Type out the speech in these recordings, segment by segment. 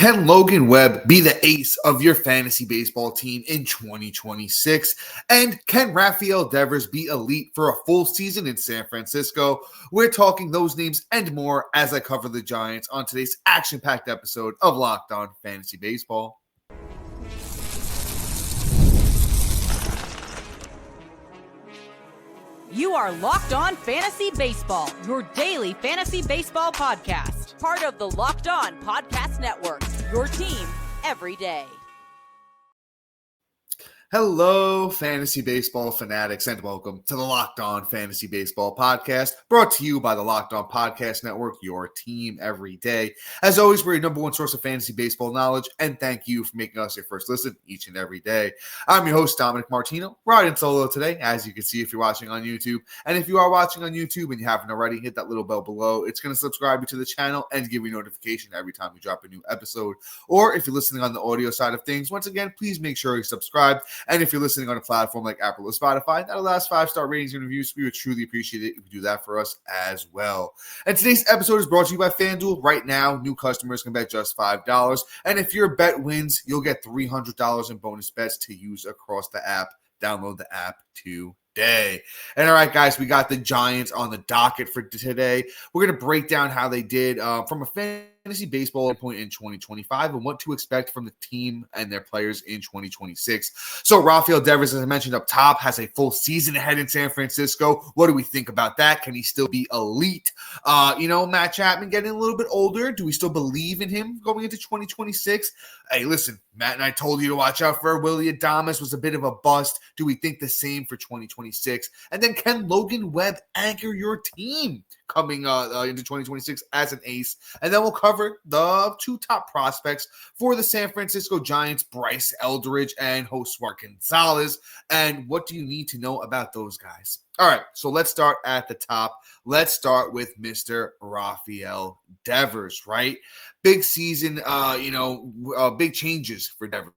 Can Logan Webb be the ace of your fantasy baseball team in 2026? And can Rafael Devers be elite for a full season in San Francisco? We're talking those names and more as I cover the Giants on today's action-packed episode of Locked On Fantasy Baseball. You are Locked On Fantasy Baseball, your daily fantasy baseball podcast. Part of the Locked On Podcast Network, your team every day. Hello, fantasy baseball fanatics, and welcome to the Locked On Fantasy Baseball Podcast, brought to you by the Locked On Podcast Network, your team every day. As always, we're your number one source of fantasy baseball knowledge, and thank you for making us your first listen each and every day. I'm your host, Dominic Martino, riding solo today, as you can see if you're watching on YouTube. And if you are watching on YouTube and you haven't already, hit that little bell below. It's going to subscribe you to the channel and give you notification every time we drop a new episode. Or if you're listening on the audio side of things, once again, please make sure you subscribe. And if you're listening on a platform like Apple or Spotify that allows 5-star ratings and reviews, we would truly appreciate it if you do that for us as well. And today's episode is brought to you by FanDuel. Right now, new customers can bet just $5. And if your bet wins, you'll get $300 in bonus bets to use across the app. Download the app today. And all right, guys, we got the Giants on the docket for today. We're going to break down how they did from a fantasy baseball point in 2025 and what to expect from the team and their players in 2026. So Rafael Devers, as I mentioned up top, has a full season ahead in San Francisco. What do we think about that? Can he still be elite? Matt Chapman getting a little bit older. Do we still believe in him going into 2026? Hey, listen, Matt and I told you to watch out for Willie Adames, was a bit of a bust. Do we think the same for 2026? And then can Logan Webb anchor your team coming into 2026 as an ace? And then we'll cover the two top prospects for the San Francisco Giants, Bryce Eldridge and Josuar Gonzalez. And what do you need to know about those guys? All right, so let's start at the top. Let's start with Mr. Rafael Devers, right? Big season, big changes for Devers.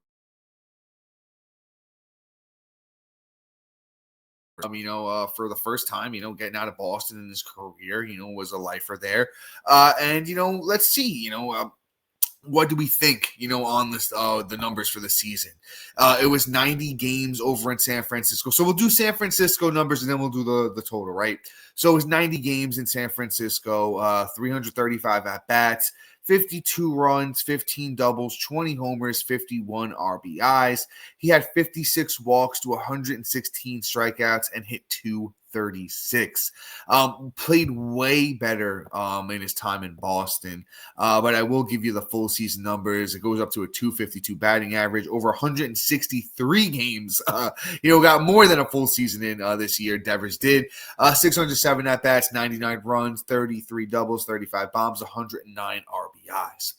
For the first time, getting out of Boston in his career, was a lifer there. Let's see, what do we think, on this, the numbers for the season? It was 90 games over in San Francisco. So we'll do San Francisco numbers and then we'll do the total, right? So it was 90 games in San Francisco, 335 at-bats, 52 runs, 15 doubles, 20 homers, 51 RBIs. He had 56 walks to 116 strikeouts and hit 236. Played way better in his time in Boston, but I will give you the full season numbers. It goes up to a 252 batting average, over 163 games. Got more than a full season in this year. Devers did 607 at bats, 99 runs, 33 doubles, 35 bombs, 109 RBIs.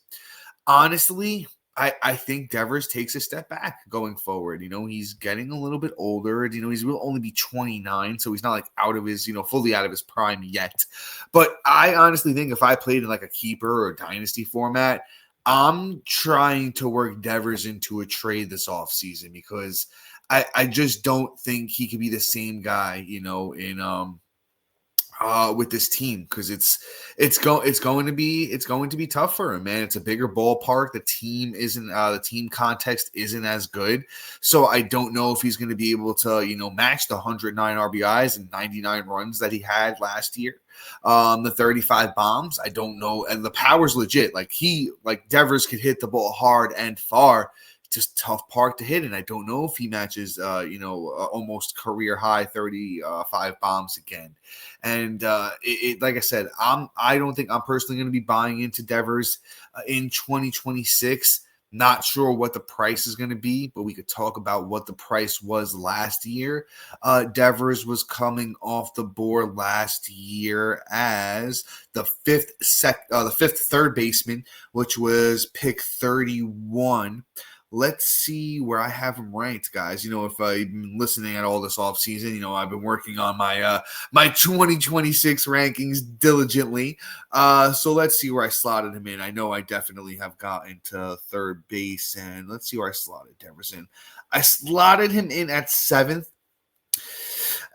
Honestly, I think Devers takes a step back going forward. He's getting a little bit older. He will only be 29, so he's not like out of his, fully out of his prime yet. But I honestly think if I played in like a keeper or a dynasty format, I'm trying to work Devers into a trade this offseason because I just don't think he could be the same guy, with this team, because it's going to be tough for him, man. It's a bigger ballpark. The team context isn't as good, so I don't know if he's going to be able to match the 109 RBIs and 99 runs that he had last year. The 35 bombs, I don't know, and the power's legit. Like Devers could hit the ball hard and far. Just tough park to hit, and I don't know if he matches, almost career high 35 bombs again. And like I said, I don't think I'm personally going to be buying into Devers in 2026. Not sure what the price is going to be, but we could talk about what the price was last year. Devers was coming off the board last year as the fifth third baseman, which was pick 31. Let's see where I have him ranked, guys. If I've been listening at all this offseason, I've been working on my 2026 rankings diligently. So let's see where I slotted him in. I know I definitely have gotten to third base, and let's see where I slotted Devers in. I slotted him in at 7th.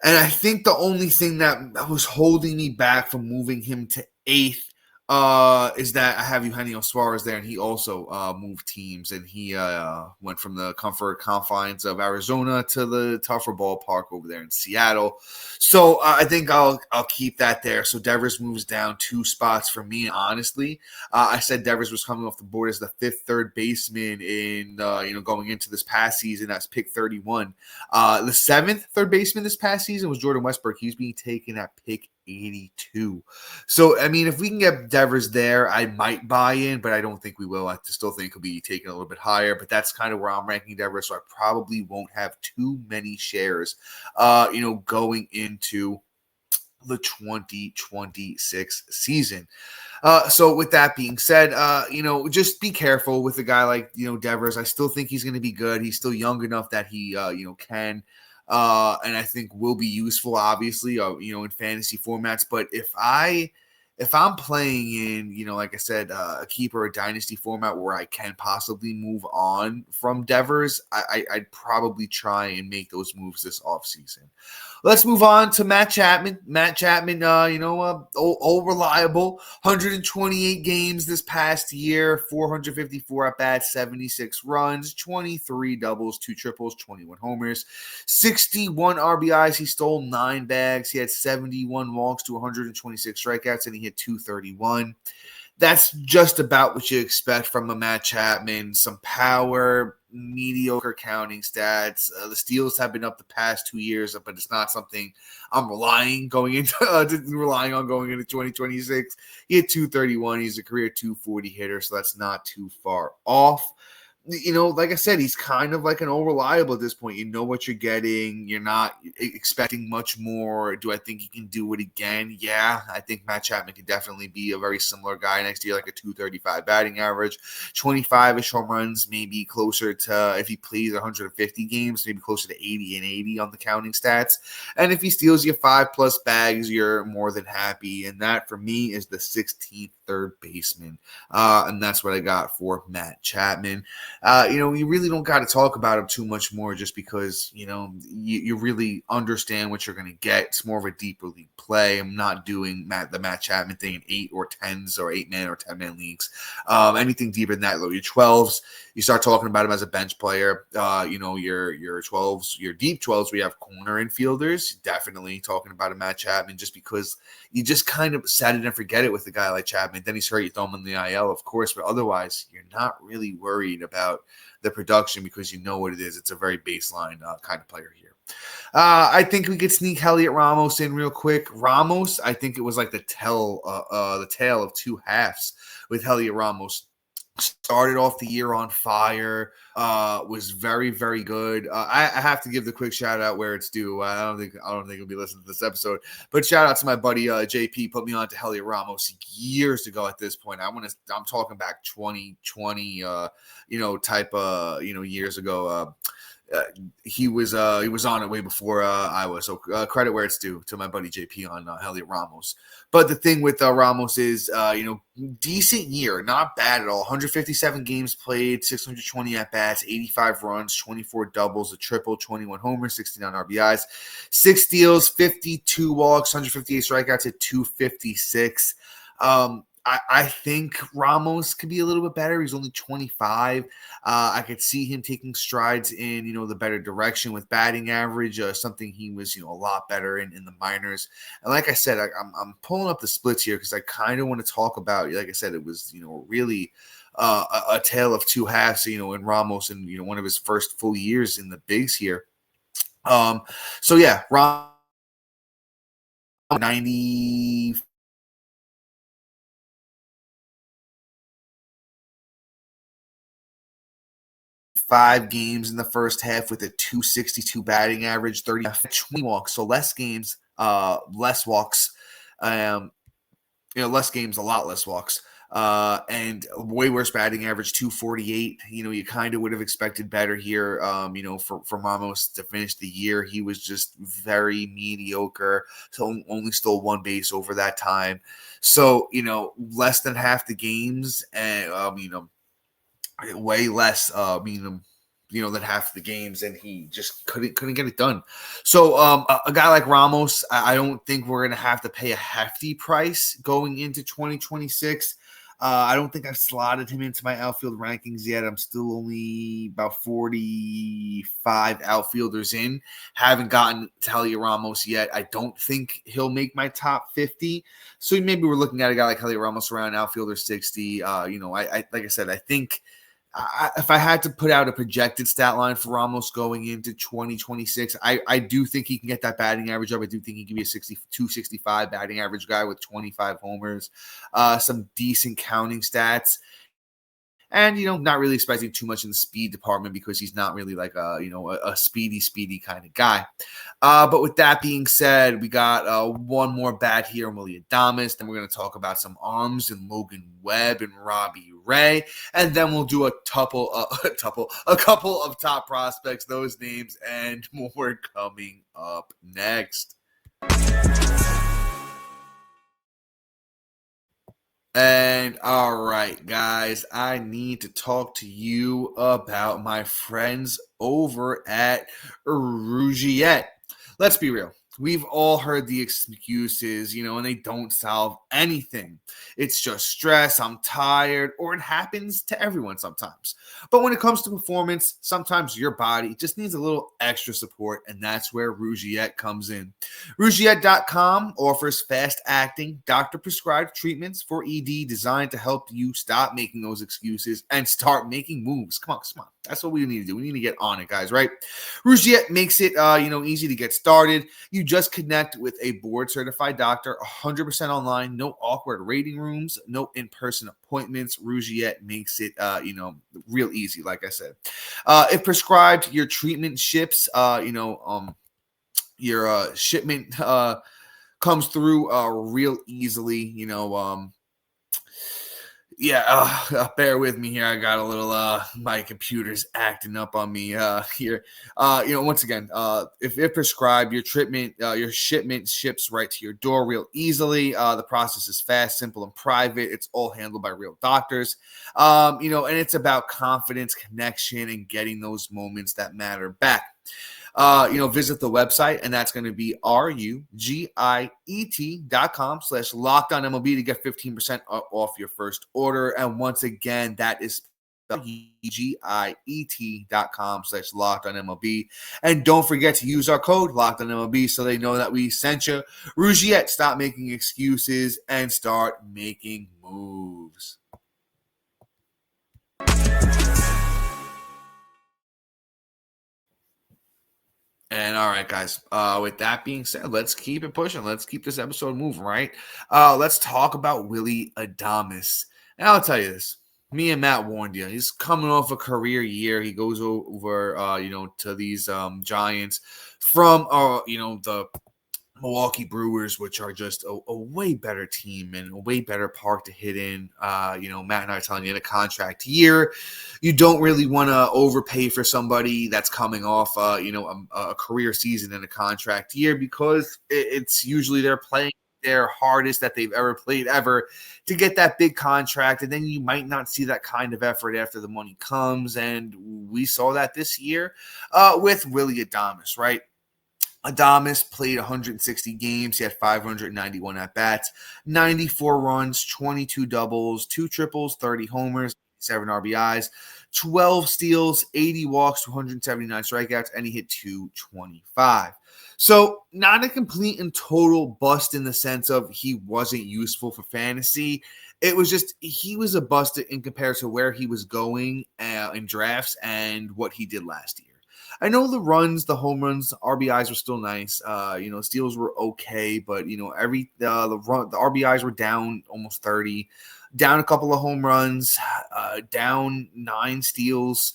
And I think the only thing that was holding me back from moving him to 8th is that I have Eugenio Suarez there, and he also moved teams, and he went from the comfort confines of Arizona to the tougher ballpark over there in Seattle. So I think I'll keep that there. So Devers moves down 2 spots for me. Honestly, I said Devers was coming off the board as the 5th third baseman in going into this past season. That's pick 31. The 7th third baseman this past season was Jordan Westbrook. He's being taken at pick 82. So, I mean, if we can get Devers there, I might buy in, but I don't think we will. I still think he'll be taken a little bit higher, but that's kind of where I'm ranking Devers, so I probably won't have too many shares, going into the 2026 season. So with that being said, just be careful with a guy like, Devers. I still think he's going to be good. He's still young enough that he, can, and I think will be useful, obviously, in fantasy formats. But if I'm playing in, like I said, a keeper or dynasty format where I can possibly move on from Devers, I'd probably try and make those moves this offseason. Let's move on to Matt Chapman. Matt Chapman, old reliable, 128 games this past year, 454 at bats, 76 runs, 23 doubles, 2 triples, 21 homers, 61 RBIs. He stole 9 bags. He had 71 walks to 126 strikeouts, and he hit 231. That's just about what you expect from a Matt Chapman. Some power, mediocre counting stats. The steals have been up the past 2 years, but it's not something I'm relying on going into 2026. He hit 231. He's a career 240 hitter, so that's not too far off. Like I said, he's kind of like an old reliable at this point. You know what you're getting. You're not expecting much more. Do I think he can do it again? Yeah, I think Matt Chapman can definitely be a very similar guy next year, like a 235 batting average, 25-ish home runs, maybe closer to, if he plays 150 games, maybe closer to 80 and 80 on the counting stats. And if he steals you 5+ bags, you're more than happy. And that, for me, is the 16th third baseman. And that's what I got for Matt Chapman. You really don't got to talk about him too much more, just because, you really understand what you're going to get. It's more of a deeper league play. I'm not doing the Matt Chapman thing in 8 or 10s or 8-man or 10-man leagues. Anything deeper than that, your 12s, you start talking about him as a bench player. Your 12s, your deep 12s, we have corner infielders. Definitely talking about a Matt Chapman, just because you just kind of set it and forget it with a guy like Chapman. Then he's hurt, you throw him in the IL, of course, but otherwise you're not really worried about the production because you know what it is. It's a very baseline kind of player here. I think we could sneak Heliot Ramos in real quick. Ramos, I think it was like the tale of 2 halves with Heliot Ramos. Started off the year on fire, was very, very good. I have to give the quick shout out where it's due. I don't think he'll be listening to this episode, but shout out to my buddy JP, put me on to Heliot Ramos years ago. At this point, I'm talking back 2020, years ago. He was on it way before I was. So credit where it's due to my buddy JP on Heliot Ramos. But the thing with Ramos is, decent year, not bad at all. 157 games played, 620 at bats, 85 runs, 24 doubles, a triple, 21 homers, 69 RBIs, 6 steals, 52 walks, 158 strikeouts at 256. I think Ramos could be a little bit better. He's only 25. I could see him taking strides in, the better direction with batting average, something he was, a lot better in the minors. And like I said, I'm pulling up the splits here because I kind of want to talk about, like I said, it was, really a tale of 2 halves, in Ramos and, one of his first full years in the bigs here. So yeah, Ramos 90. 5 games in the first half with a 262 batting average, 30 20 walks, so less games, less walks, less games, a lot less walks, and way worse batting average, 248. You kind of would have expected better here, for Ramos to finish the year. He was just very mediocre, so only stole 1 base over that time. So, less than half the games, and, way less, than half the games, and he just couldn't get it done. So a guy like Ramos, I don't think we're going to have to pay a hefty price going into 2026. I don't think I've slotted him into my outfield rankings yet. I'm still only about 45 outfielders in. Haven't gotten to Heliot Ramos yet. I don't think he'll make my top 50. So maybe we're looking at a guy like Heliot Ramos around outfielder 60. I like I said, I think if I had to put out a projected stat line for Ramos going into 2026, I do think he can get that batting average up. I do think he can be a 62, 65 batting average guy with 25 homers, some decent counting stats. And, not really expecting too much in the speed department because he's not really like a speedy kind of guy. But with that being said, we got one more bat here in Willy Adames. Then we're going to talk about some arms and Logan Webb and Robbie Ray. And then we'll do a couple of top prospects, those names, and more coming up next. And all right, guys, I need to talk to you about my friends over at Rougiette. Let's be real. We've all heard the excuses, and they don't solve anything. It's just stress, I'm tired, or it happens to everyone sometimes. But when it comes to performance, sometimes your body just needs a little extra support, and that's where Rougiette comes in. Rougiette.com offers fast-acting, doctor-prescribed treatments for ED designed to help you stop making those excuses and start making moves. Come on. That's what we need to do. We need to get on it, guys, right? Rougiette makes it, easy to get started. You just connect with a board-certified doctor, 100% online, no awkward waiting rooms, no in-person appointments. Rougiette makes it, real easy, like I said. If prescribed, your treatment ships, your shipment comes through real easily, bear with me here. I got a little, my computer's acting up on me here. Once again, if prescribed, your shipment ships right to your door real easily. The process is fast, simple, and private. It's all handled by real doctors. And it's about confidence, connection, and getting those moments that matter back. Visit the website, and that's going to be rugiet.com/lockedonmlb to get 15% off your first order. And once again, that is rugiet.com/lockedonmlb. And don't forget to use our code lockedonmlb so they know that we sent you. Rougiette, stop making excuses and start making moves. And all right, guys, with that being said, let's keep it pushing. Let's keep this episode moving, right? Let's talk about Willy Adames. And I'll tell you this. Me and Matt warned you. He's coming off a career year. He goes over, to these Giants from, the Milwaukee Brewers, which are just a way better team and a way better park to hit in. Matt and I are telling you, in a contract year, you don't really want to overpay for somebody that's coming off, a career season in a contract year, because it's usually they're playing their hardest that they've ever played ever to get that big contract. And then you might not see that kind of effort after the money comes. And we saw that this year with Willy Adames, right? Adames played 160 games. He had 591 at-bats, 94 runs, 22 doubles, 2 triples, 30 homers, 7 RBIs, 12 steals, 80 walks, 279 strikeouts, and he hit .225. So not a complete and total bust in the sense of he wasn't useful for fantasy. It was just he was a bust in comparison to where he was going in drafts and what he did last year. I know the home runs, RBIs were still nice. Steals were okay, but the RBIs were down almost 30, down a couple of home runs, down 9 steals,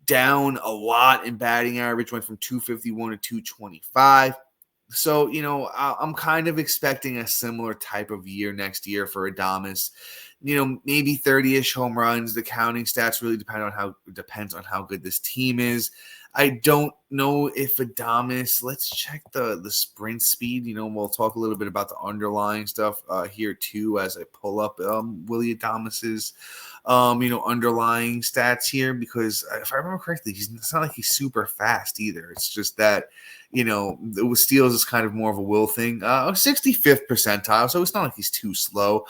down a lot in batting average, went from 251 to 225. So, I'm kind of expecting a similar type of year next year for Adames. Maybe 30-ish home runs. The counting stats really depends on how good this team is. I don't know if Adames, let's check the sprint speed. We'll talk a little bit about the underlying stuff here too as I pull up Willie Adames's underlying stats here, because if I remember correctly, it's not like he's super fast either. It's just that, with steals is kind of more of a will thing. 65th percentile, so it's not like he's too slow.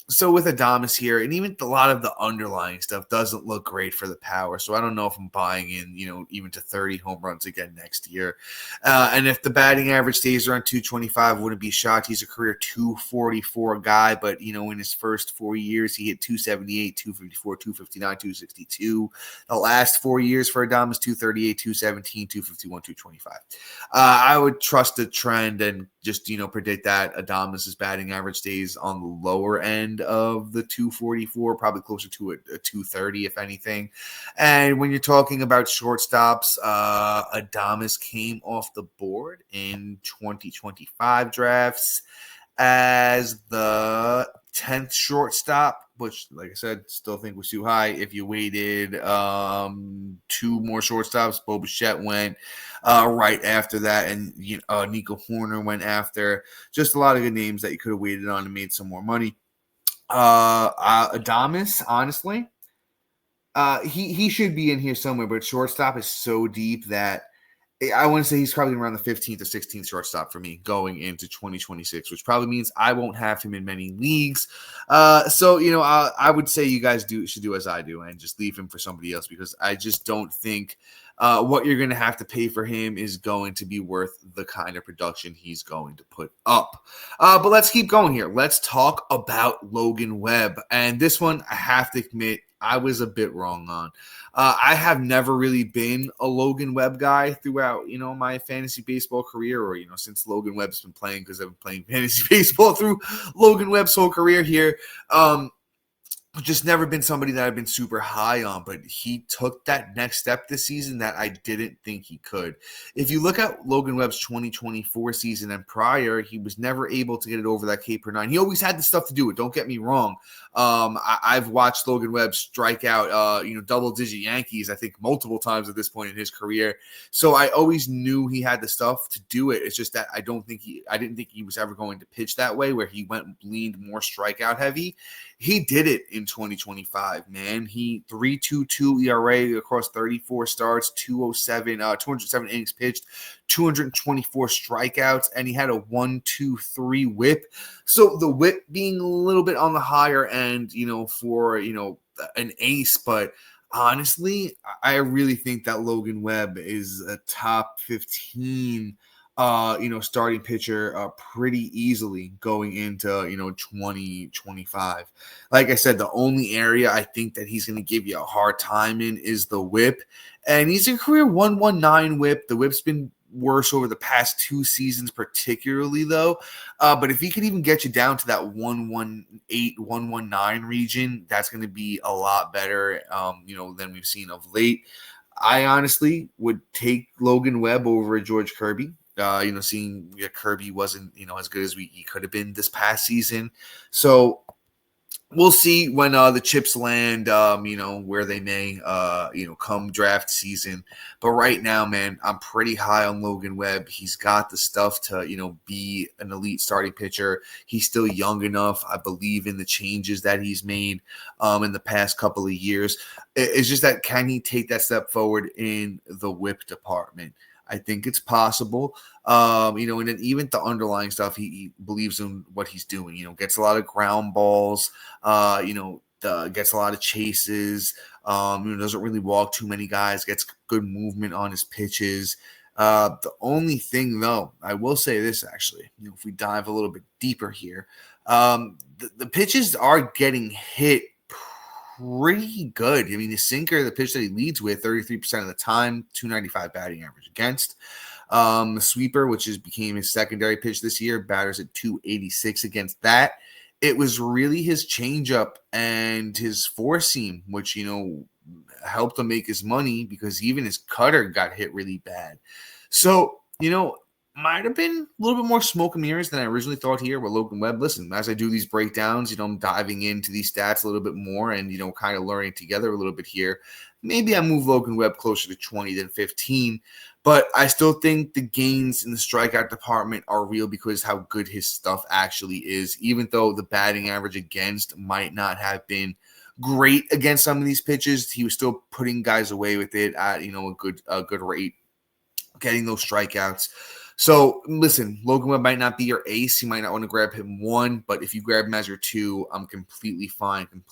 So with Adames here, and even a lot of the underlying stuff doesn't look great for the power. So I don't know if I'm buying in, even to 30 home runs again next year. And if the batting average stays around 225, wouldn't be shocked. He's a career 244 guy, but, in his first 4 years, he hit 278, 254, 259, 262. The last 4 years for Adames, 238, 217, 251, 225. I would trust the trend and just, predict that Adames's batting average stays on the lower end of the 244, probably closer to a 230, if anything. And when you're talking about shortstops, Adames came off the board in 2025 drafts as the 10th shortstop, which, like I said, still think was too high. If you waited 2 more shortstops, Bo Bichette went right after that, and Nico Horner went after. Just a lot of good names that you could have waited on and made some more money. Adames, honestly, he should be in here somewhere, but shortstop is so deep that I want to say he's probably around the 15th or 16th shortstop for me going into 2026, which probably means I won't have him in many leagues. So I would say you guys should do as I do and just leave him for somebody else, because I just don't think what you're going to have to pay for him is going to be worth the kind of production he's going to put up. But let's keep going here. Let's talk about Logan Webb. And this one, I have to admit, I was a bit wrong on. I have never really been a Logan Webb guy throughout, my fantasy baseball career, or, since Logan Webb's been playing, because I've been playing fantasy baseball through Logan Webb's whole career here. Just never been somebody that I've been super high on, but he took that next step this season that I didn't think he could. If you look at Logan Webb's 2024 season and prior, he was never able to get it over that K per 9. He always had the stuff to do it. Don't get me wrong. I've watched Logan Webb strike out, double-digit Yankees, I think, multiple times at this point in his career. So I always knew he had the stuff to do it. It's just that I didn't think he was ever going to pitch that way, where he leaned more strikeout heavy. He did it in 2025, man. He 3.22 ERA across 34 starts, 207 innings pitched, 224 strikeouts, and he had a 1.23 whip. So the whip being a little bit on the higher end, for an ace, but honestly, I really think that Logan Webb is a top 15 starting pitcher pretty easily going into 2025. Like I said, the only area I think that he's going to give you a hard time in is the whip, and he's a career 119 whip. The whip's been worse over the past 2 seasons, particularly though. But if he could even get you down to that 118, 119 region, that's going to be a lot better, than we've seen of late. I honestly would take Logan Webb over George Kirby. Seeing Kirby wasn't, as good as he could have been this past season. So we'll see when the chips land, where they may, come draft season. But right now, man, I'm pretty high on Logan Webb. He's got the stuff to, be an elite starting pitcher. He's still young enough. I believe in the changes that he's made in the past couple of years. It's just that, can he take that step forward in the whip department? I think it's possible, and then even the underlying stuff, he believes in what he's doing, gets a lot of ground balls, gets a lot of chases, doesn't really walk too many guys, gets good movement on his pitches. The only thing, though, I will say this, actually, if we dive a little bit deeper here, the pitches are getting hit pretty good. I mean, the sinker, the pitch that he leads with 33% of the time, 295 batting average against. The sweeper, which became his secondary pitch this year, batters at 286 against that. It was really his changeup and his four seam, which, helped him make his money, because even his cutter got hit really bad. So, might have been a little bit more smoke and mirrors than I originally thought here with Logan Webb. Listen, as I do these breakdowns, I'm diving into these stats a little bit more and, kind of learning together a little bit here. Maybe I move Logan Webb closer to 20 than 15, but I still think the gains in the strikeout department are real because how good his stuff actually is, even though the batting average against might not have been great against some of these pitches. He was still putting guys away with it at, a good rate, getting those strikeouts. So, listen, Logan Webb might not be your ace. You might not want to grab him 1, but if you grab him as your 2, I'm completely fine, and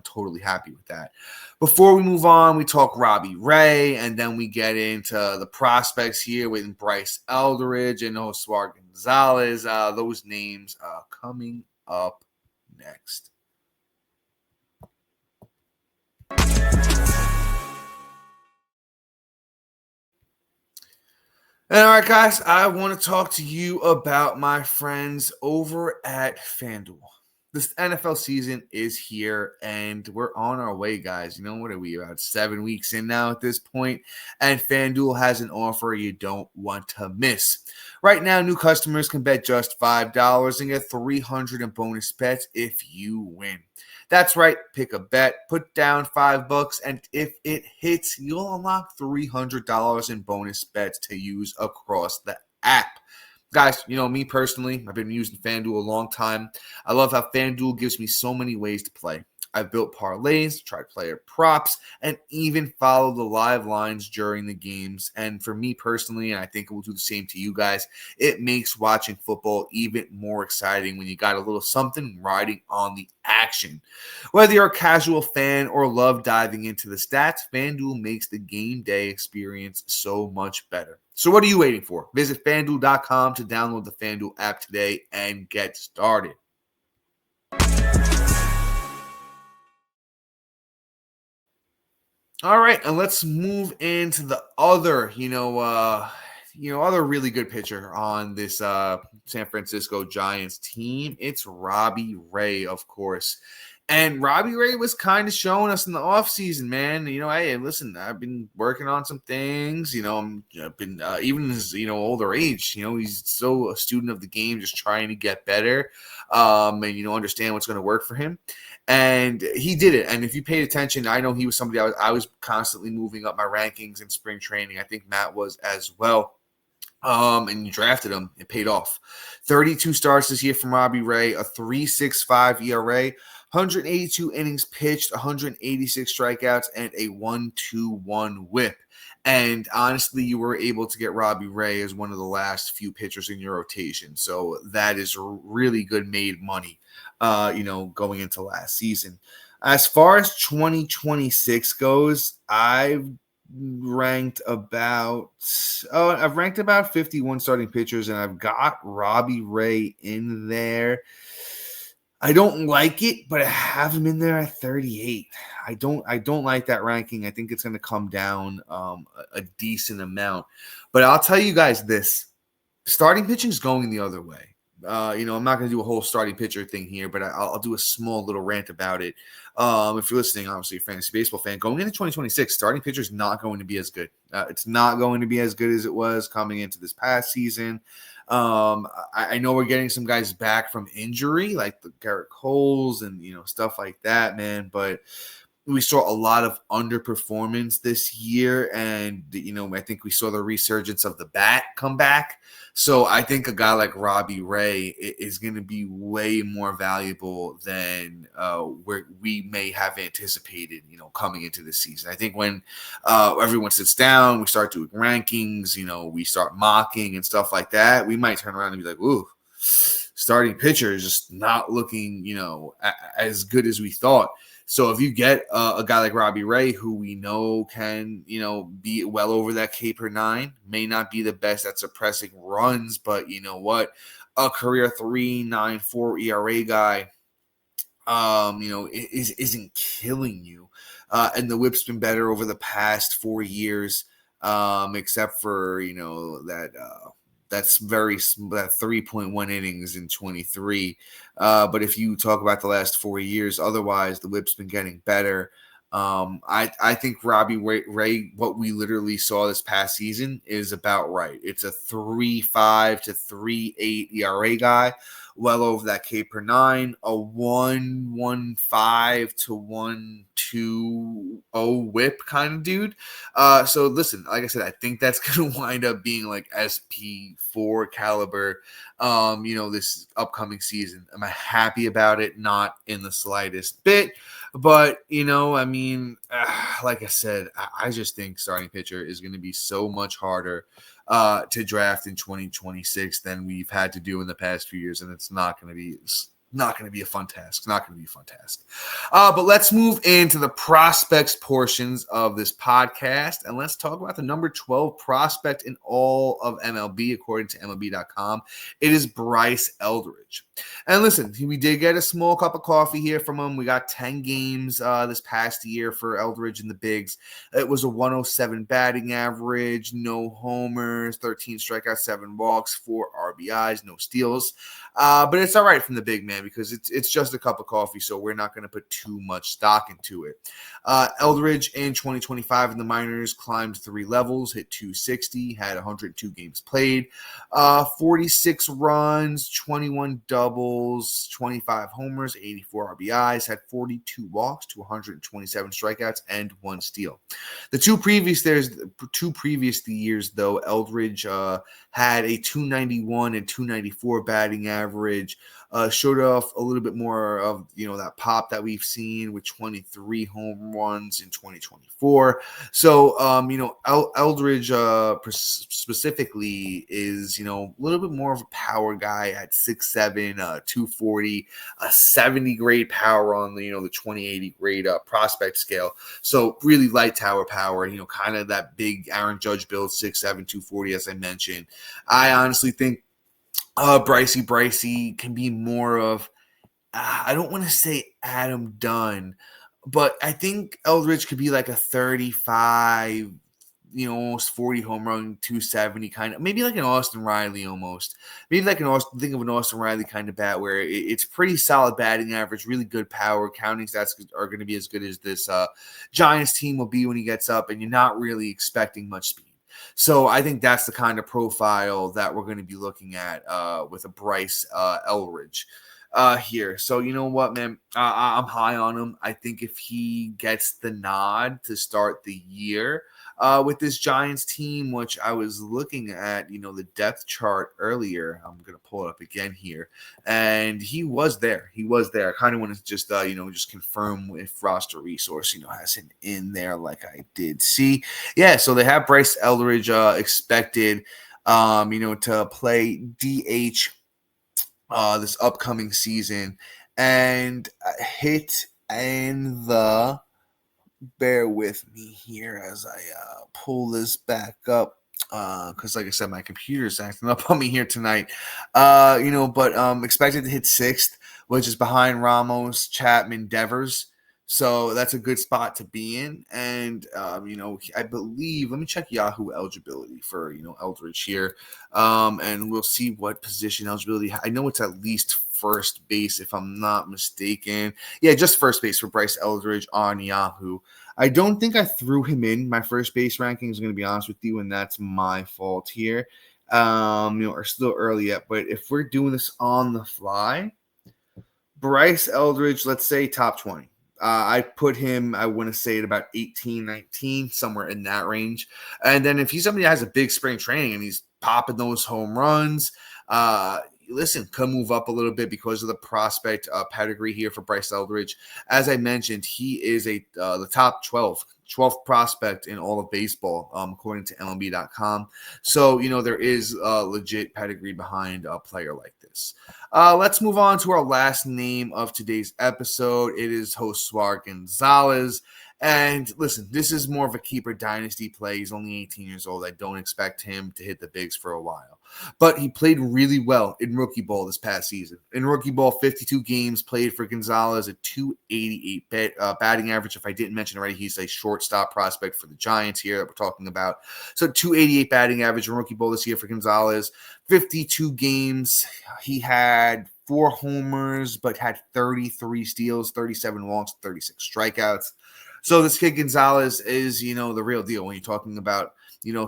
totally happy with that. Before we move on, we talk Robbie Ray, and then we get into the prospects here with Bryce Eldridge and Josuar Gonzalez. Those names coming up next. And all right, guys, I want to talk to you about my friends over at FanDuel. This NFL season is here, and we're on our way, guys. What are we, about 7 weeks in now at this point? And FanDuel has an offer you don't want to miss. Right now, new customers can bet just $5 and get $300 in bonus bets if you win. That's right. Pick a bet, put down $5, and if it hits, you'll unlock $300 in bonus bets to use across the app. Guys, me personally, I've been using FanDuel a long time. I love how FanDuel gives me so many ways to play. I've built parlays, tried player props, and even followed the live lines during the games. And for me personally, and I think it will do the same to you guys, it makes watching football even more exciting when you got a little something riding on the action. Whether you're a casual fan or love diving into the stats, FanDuel makes the game day experience so much better. So what are you waiting for? Visit FanDuel.com to download the FanDuel app today and get started. All right, and let's move into the other, other really good pitcher on this San Francisco Giants team. It's Robbie Ray, of course. And Robbie Ray was kind of showing us in the offseason, man. Hey, listen, I've been working on some things. I've been even in his older age. He's still a student of the game, just trying to get better, and understand what's going to work for him. And he did it. And if you paid attention, I know he was somebody I was constantly moving up my rankings in spring training. I think Matt was as well. And you drafted him. It paid off. 32 starts this year from Robbie Ray, a 3.65 ERA. 182 innings pitched, 186 strikeouts, and a 1.21 whip. And honestly, you were able to get Robbie Ray as one of the last few pitchers in your rotation. So that is really good made money, going into last season. As far as 2026 goes, I've ranked about 51 starting pitchers, and I've got Robbie Ray in there. I don't like it, but I have him in there at 38. I don't like that ranking. I think it's going to come down a decent amount. But I'll tell you guys this. Starting pitching is going the other way. I'm not going to do a whole starting pitcher thing here, but I'll do a small little rant about it. If you're listening, obviously, a fantasy baseball fan, going into 2026, starting pitcher is not going to be as good. It's not going to be as good as it was coming into this past season. I know we're getting some guys back from injury, like the Garrett Coles and, stuff like that, man. But we saw a lot of underperformance this year. And, I think we saw the resurgence of the bat come back. So I think a guy like Robbie Ray is going to be way more valuable than where we may have anticipated, coming into this season. I think when everyone sits down, we start doing rankings, we start mocking and stuff like that, we might turn around and be like, ooh, starting pitcher is just not looking, as good as we thought. So if you get a guy like Robbie Ray, who we know can, be well over that K per 9, may not be the best at suppressing runs, but you know what? A career 3.94 ERA guy, isn't killing you. And the whip's been better over the past 4 years, except for, that's that 3.1 innings in 23. But if you talk about the last 4 years, otherwise the whip's been getting better. I think Robbie Ray, what we literally saw this past season is about right. It's a 3.5 to 3.8 ERA guy, well over that K per 9, a 1.15 to 1.20 whip kind of dude. So listen, like I said, I think that's going to wind up being like SP4 caliber, this upcoming season. Am I happy about it? Not in the slightest bit. But, like I said, I just think starting pitcher is going to be so much harder to draft in 2026 than we've had to do in the past few years. And it's not going to be a fun task. But let's move into the prospects portions of this podcast. And let's talk about the number 12 prospect in all of MLB, according to MLB.com. It is Bryce Eldridge. And listen, we did get a small cup of coffee here from him. We got 10 games this past year for Eldridge in the bigs. It was a 107 batting average, no homers, 13 strikeouts, 7 walks, 4 RBIs, no steals. But it's all right from the big man because it's just a cup of coffee, so we're not going to put too much stock into it. Eldridge in 2025 in the minors climbed 3 levels, hit 260, had 102 games played, 46 runs, 21 doubles, 25 homers, 84 RBIs, had 42 walks to 127 strikeouts, and 1 steal. The two previous years, though, Eldridge had a 291 and 294 batting average, showed off a little bit more of, that pop that we've seen with 23 home runs in 2024. So, Eldridge specifically is, a little bit more of a power guy at 6'7", 240, 70 grade power on the 2080 grade prospect scale. So really light tower power, kind of that big Aaron Judge build, 6'7", 240, as I mentioned. I honestly think Brycey can be more of, I don't want to say Adam Dunn, but I think Eldridge could be like a 35, almost 40 home run, 270 kind of, maybe like an Austin Riley almost. Maybe like think of an Austin Riley kind of bat where it's pretty solid batting average, really good power. Counting stats are going to be as good as this Giants team will be when he gets up, and you're not really expecting much speed. So I think that's the kind of profile that we're going to be looking at with a Bryce Eldridge here. So you know what, man? I'm high on him. I think if he gets the nod to start the year with this Giants team, which I was looking at, the depth chart earlier. I'm going to pull it up again here. And he was there. I kind of want to just, just confirm if roster resource, has him in there like I did see. Yeah, so they have Bryce Eldridge expected, to play DH this upcoming season, and hit in the, bear with me here as I pull this back up, because like I said, my computer's acting up on me here tonight, but expected to hit 6th, which is behind Ramos, Chapman, Devers. So that's a good spot to be in. And, I believe, let me check Yahoo eligibility for, Eldridge here. And we'll see what position eligibility. I know it's at least first base, if I'm not mistaken. Yeah, just first base for Bryce Eldridge on Yahoo. I don't think I threw him in my first base rankings, going to be honest with you, and that's my fault here. Are still early yet, but if we're doing this on the fly, Bryce Eldridge, let's say top 20. I put him, I want to say, at about 18, 19, somewhere in that range. And then if he's somebody that has a big spring training and he's popping those home runs, could move up a little bit because of the prospect pedigree here for Bryce Eldridge. As I mentioned, he is the top 12th prospect in all of baseball, according to MLB.com. So, there is a legit pedigree behind a player like this. Let's move on to our last name of today's episode. It is Josuar Gonzalez. And listen, this is more of a keeper dynasty play. He's only 18 years old. I don't expect him to hit the bigs for a while. But he played really well in rookie ball this past season. In rookie ball, 52 games played for Gonzalez, a 288 batting average. If I didn't mention already, he's a shortstop prospect for the Giants here that we're talking about. So 288 batting average in rookie ball this year for Gonzalez. 52 games. He had 4 homers, but had 33 steals, 37 walks, 36 strikeouts. So this kid Gonzalez is, the real deal when you're talking about,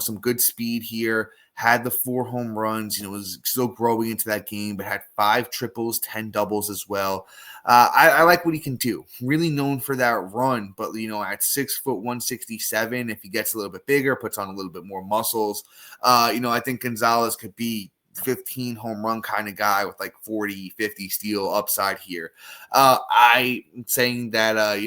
some good speed here. Had the 4 home runs, was still growing into that game, but had 5 triples, 10 doubles as well. I like what he can do. Really known for that run, but, at 6 foot 167, if he gets a little bit bigger, puts on a little bit more muscles, I think Gonzalez could be 15 home run kind of guy with like 40, 50 steal upside here. I'm saying that,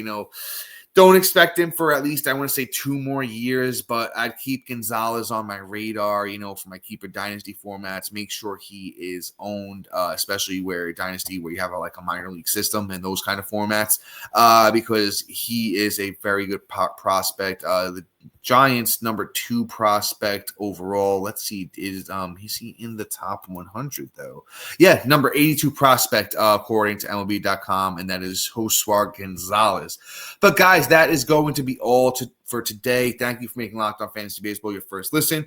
don't expect him for at least, I want to say 2 more years, but I'd keep Gonzalez on my radar, for my keeper dynasty formats. Make sure he is owned, especially where you have a minor league system and those kind of formats, because he is a very good prospect. The Giants number 2 prospect overall. Let's see, is he in the top 100 though? Yeah, number 82 prospect according to MLB.com, and that is Josuar Gonzalez. But guys, that is going to be all for today. Thank you for making Locked On Fantasy Baseball your first listen.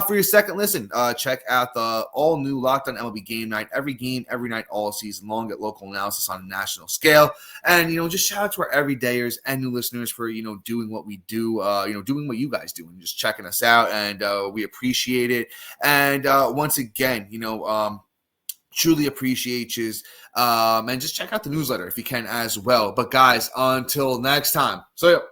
For your second listen, check out the all-new Locked On MLB Game Night. Every game, every night, all season long. Get local analysis on a national scale. And, just shout out to our everydayers and new listeners for, doing what we do, doing what you guys do and just checking us out. And we appreciate it. And once again, truly appreciate you. And just check out the newsletter if you can as well. But guys, until next time. So,